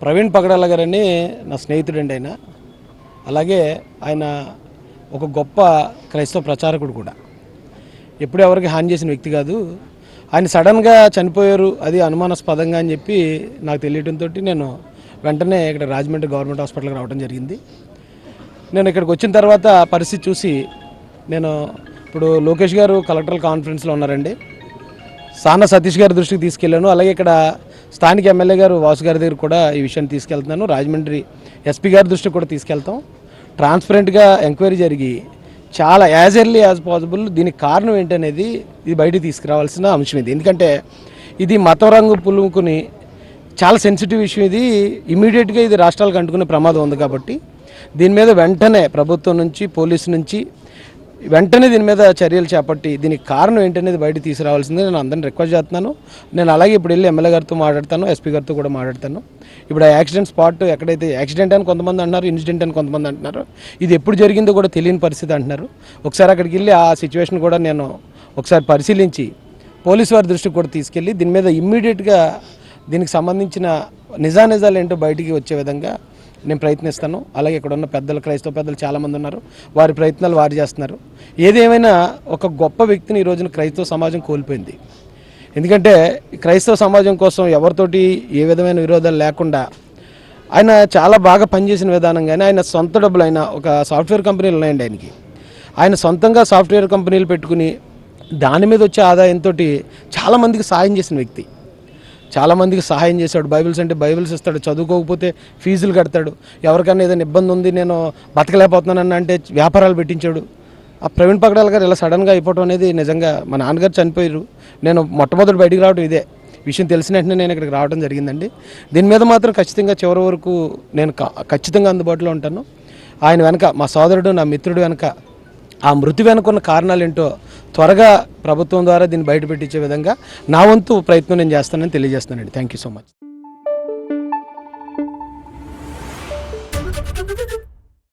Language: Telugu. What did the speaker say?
ప్రవీణ్ పగడాల గారని నా స్నేహితుడండి ఆయన. అలాగే ఆయన ఒక గొప్ప క్రైస్తవ ప్రచారకుడు కూడా. ఎప్పుడు ఎవరికి హాని చేసిన వ్యక్తి కాదు. ఆయన సడన్గా చనిపోయారు, అది అనుమానాస్పదంగా అని చెప్పి నాకు తెలియడంతో నేను వెంటనే ఇక్కడ రాజమండ్రి గవర్నమెంట్ హాస్పిటల్కి రావడం జరిగింది. నేను ఇక్కడికి వచ్చిన తర్వాత పరిస్థితి చూసి నేను ఇప్పుడు లోకేష్ గారు కలెక్టరల్ కాన్ఫరెన్స్లో ఉన్నారండి, సానా సతీష్ గారి దృష్టికి తీసుకెళ్ళాను. అలాగే ఇక్కడ స్థానిక ఎమ్మెల్యే గారు వాసు గారి దగ్గర కూడా ఈ విషయాన్ని తీసుకెళ్తున్నాను. రాజమండ్రి ఎస్పీ గారి దృష్టికి కూడా తీసుకెళ్తాం. ట్రాన్స్పరెంట్గా ఎంక్వైరీ జరిగి చాలా యాజ్ ఎర్లీ యాజ్ పాసిబుల్ దీనికి కారణం ఏంటనేది ఇది బయటికి తీసుకురావాల్సిన అంశం ఇది. ఎందుకంటే ఇది మత రంగు పులుముకుని చాలా సెన్సిటివ్ ఇష్యూ. ఇది ఇమీడియట్గా ఇది రాష్ట్రాలకు అంటుకునే ప్రమాదం ఉంది. కాబట్టి దీని మీద వెంటనే ప్రభుత్వం నుంచి పోలీసు నుంచి వెంటనే దీని మీద చర్యలు చేపట్టి దీనికి కారణం ఏంటనేది బయటకు తీసుకురావాల్సిందే నేను అందరిని రిక్వెస్ట్ చేస్తున్నాను. నేను అలాగే ఇప్పుడు వెళ్ళి ఎమ్మెల్యే గారితో మాట్లాడతాను, ఎస్పీ గారితో కూడా మాట్లాడతాను. ఇప్పుడు ఆ యాక్సిడెంట్ స్పాట్ ఎక్కడైతే యాక్సిడెంట్ అని కొంతమంది అంటున్నారు, ఇన్సిడెంట్ అని కొంతమంది అంటున్నారు. ఇది ఎప్పుడు జరిగిందో కూడా తెలియని పరిస్థితి అంటున్నారు. ఒకసారి అక్కడికి వెళ్ళి ఆ సిచ్యువేషన్ కూడా నేను ఒకసారి పరిశీలించి పోలీసు వారి దృష్టికి కూడా తీసుకెళ్ళి దీని మీద ఇమ్మీడియట్గా దీనికి సంబంధించిన నిజాలు ఏంటో బయటికి వచ్చే విధంగా నేను ప్రయత్నిస్తాను. అలాగే ఇక్కడ ఉన్న పెద్దలు, క్రైస్తవ పెద్దలు చాలామంది ఉన్నారు, వారి ప్రయత్నాలు వారు చేస్తున్నారు. ఏదేమైనా ఒక గొప్ప వ్యక్తిని ఈ రోజున క్రైస్తవ సమాజం కోల్పోయింది. ఎందుకంటే క్రైస్తవ సమాజం కోసం ఎవరితోటి ఏ విధమైన విరోధాలు లేకుండా ఆయన చాలా బాగా పనిచేసిన విధానం. కానీ ఆయన సొంత డబ్బులు, ఆయన ఒక సాఫ్ట్వేర్ కంపెనీలు ఉన్నాయండి ఆయనకి. ఆయన సొంతంగా సాఫ్ట్వేర్ కంపెనీలు పెట్టుకుని దాని మీద వచ్చే ఆదాయంతో చాలామందికి సహాయం చేసిన వ్యక్తి. చాలామందికి సహాయం చేశాడు. బైబిల్స్ అంటే బైబిల్స్ ఇస్తాడు, చదువుకోకపోతే ఫీజులు కడతాడు, ఎవరికైనా ఏదైనా ఇబ్బంది ఉంది నేను బతకలేకపోతున్నానన్న అంటే వ్యాపారాలు పెట్టించాడు. ఆ ప్రవీణ్ పగడాల గారు ఇలా సడన్గా అయిపోవడం అనేది నిజంగా మా నాన్నగారు చనిపోయారు. నేను మొట్టమొదటి బయటికి రావడం ఇదే విషయం తెలిసిన వెంటనే నేను ఇక్కడికి రావడం జరిగిందండి. దీని మీద మాత్రం ఖచ్చితంగా చివరి వరకు నేను ఖచ్చితంగా అందుబాటులో ఉంటాను. ఆయన వెనక మా సోదరుడు, నా మిత్రుడు వెనక ఆ మృతి వెనుకున్న కారణాలు ఏంటో త్వరగా ప్రభుత్వం ద్వారా దీన్ని బయటపెట్టించే విధంగా నా వంతు ప్రయత్నం నేను చేస్తానని తెలియజేస్తానండి. Thank you so much.